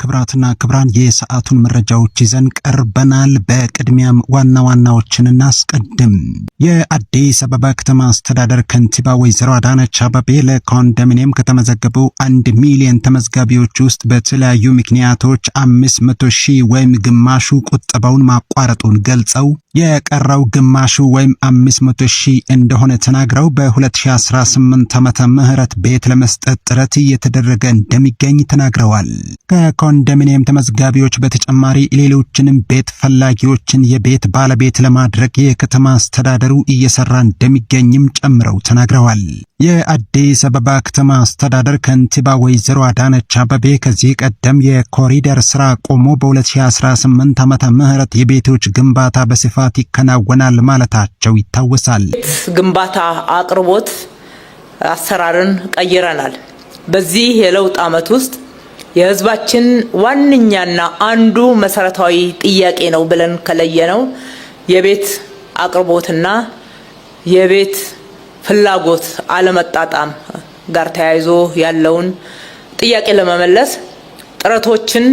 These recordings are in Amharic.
ክብራትና ክብራን የሰዓቱን መረጃዎች ይዘን ቀርበናል። በቅድሚያም ዋና ዋናዎችን እናስቀድም። የአዲስ አበባ ከተማ አስተዳደር ከንቲባ ወይዘሮ አዳነች አቤቤ ለኮንዶሚኒየም ከተመዘገቡ 1 ሚሊዮን ተመዝጋቢዎች ውስጥ በተለያዩ ምክንያቶች 500,000 ወይም ግማሹ ቁጠባውን ማቋረጡን ገልጸው የቀረው ግማሹ ወይም 500,000 እንደሆነ ተናግረው በ2018 ዓመተ ምህረት ቤት ለመስጠት ጥረት እየተደረገ እንደሚገኝ ተናግረዋል። ከኮንዶሚኒየም ተመዝጋቢዎች በተጨማሪ ሌሎችንም ቤት ፈላጊዎችን የቤት ባለቤት ለማድረግ የከተማ አስተዳደሩ እየሰራ እንደሚገኝም ጨምረው ተናግረዋል። የአዲስ አበባ ከተማ አስተዳደር ከንቲባ ወይዘሮ አዳነች አቤቤ ከዚህ ቀደም የኮሪደር ስራ ቆሞ በ2018 ዓመተ ምህረት የቤቶች ግንባታ በስፋት ይከናወናል ማለታቸው ይታወሳል። ግንባታ አቅርቦት አሰራርን ቀይረናል። በዚህ የለውጥ ዓመት ውስጥ የህዝባችን ዋንኛና አንዱ መሰረታዊ ጥያቄ ነው ብለን ከለየነው የቤት አቅርቦትና የቤት ፍላጎት አለመጣጣም ጋር ተያይዞ ያለውን ጥያቄ ለመመለስ ጥረቶችን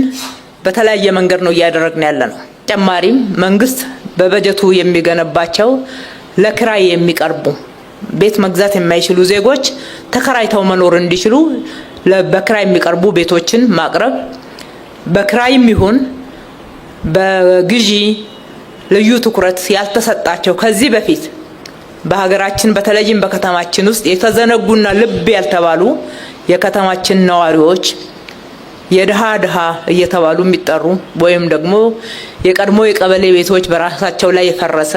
በተለያየ መንገድ ነው እያደረግን ያለነው። ተጨማሪም መንግስት በበጀቱ የሚገነባቸው ለክራይ የሚቀርቡ ቤት መግዛት የማይችሉ ዜጎች ተከራይተው መኖር እንዲችሉ በክራይ የሚቀርቡ ቤቶችን ማቅረብ፣ በክራይም ይሁን በግዢ ልዩ ትኩረት ያልተሰጣቸው ከዚህ በፊት በሀገራችን በተለይም በከተማችን ውስጥ የተዘነጉና ልብ ያልተባሉ የከተማችን ነዋሪዎች የድሃ እየተባሉ የሚጠሩ ወይም ደግሞ የቀድሞ የቀበሌ ቤቶች በራሳቸው ላይ የፈረሰ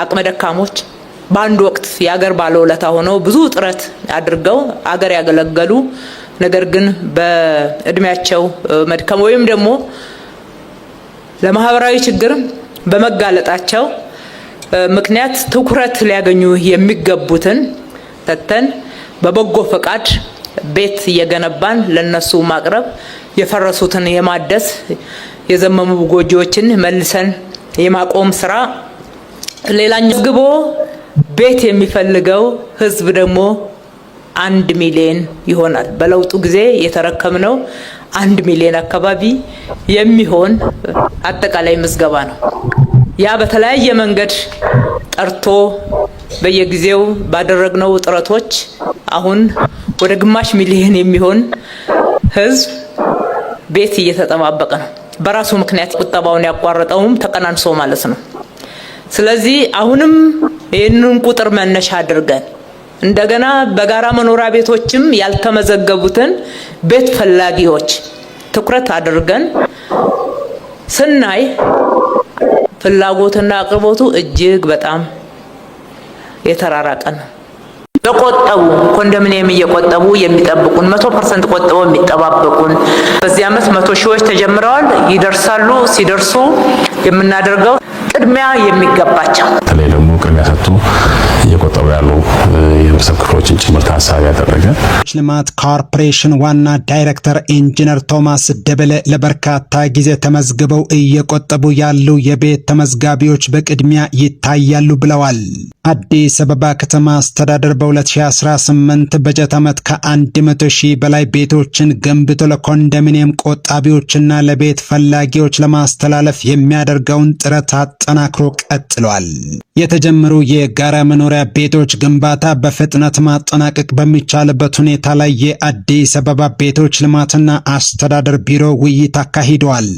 አቅመ ደካሞች በአንድ ወቅት የአገር ባለውለታ ሆነው ብዙ ጥረት አድርገው አገር ያገለገሉ ነገር ግን በእድሜያቸው መድከም ወይም ደግሞ ለማህበራዊ ችግር በመጋለጣቸው ምክንያት ትኩረት ሊያገኙ የሚገቡትን ተተን በበጎ ፈቃድ ቤት እየገነባን ለነሱ ማቅረብ፣ የፈረሱትን የማደስ የዘመሙ ጎጆዎችን መልሰን የማቆም ስራ ሌላኛው ግቦ ቤት የሚፈልገው ህዝብ ደግሞ 1 ሚሊዮን ይሆናል። በለውጡ ጊዜ የተረከምነው 1 ሚሊዮን አካባቢ የሚሆን አጠቃላይ ምዝገባ ነው። ያ በተለያየ መንገድ ጠርቶ በየጊዜው ባደረግነው ጥረቶች አሁን ወደ ግማሽ ሚሊዮን የሚሆን ህዝብ ቤት እየተጠባበቀ ነው። በራሱ ምክንያት ቁጠባውን ያቋረጠውም ተቀናንሶ ማለት ነው። ስለዚህ አሁንም ይህንን ቁጥር መነሻ አድርገን እንደገና በጋራ መኖሪያ ቤቶችም ያልተመዘገቡትን ቤት ፈላጊዎች ትኩረት አድርገን ስናይ ፍላጎትና አቅርቦቱ እጅግ በጣም የተራራቀ ነው። በቆጠቡ ኮንዶሚኒየም እየቆጠቡ የሚጠብቁን 100% ቆጥበው የሚጠባበቁን በዚህ ዓመት 100,000 ተጀምረዋል። ይደርሳሉ። ሲደርሱ የምናደርገው ቅድሚያ የሚገባቸው በተለይ ደግሞ ቅድሚያ ሰጥቶ እየቆጠቡ ያሉ የህብረተሰብ ክፍሎችን ጭምር ታሳቢ ያደረገ ልማት ኮርፖሬሽን ዋና ዳይሬክተር ኢንጂነር ቶማስ ደበለ ለበርካታ ጊዜ ተመዝግበው እየቆጠቡ ያሉ የቤት ተመዝጋቢዎች በቅድሚያ ይታያሉ ብለዋል። አዲስ አበባ ከተማ አስተዳደር በ2018 በጀት ዓመት ከ100,000 በላይ ቤቶችን ገንብቶ ለኮንዶሚኒየም ቆጣቢዎችና ለቤት ፈላጊዎች ለማስተላለፍ የሚያደርገውን ጥረት አጠናክሮ ቀጥሏል። የተጀመሩ የጋራ መኖሪያ ቤቶች ግንባታ በፍጥነት ማጠናቀቅ በሚቻልበት ሁኔታ ላይ የአዲስ አበባ ቤቶች ልማትና አስተዳደር ቢሮ ውይይት አካሂደዋል።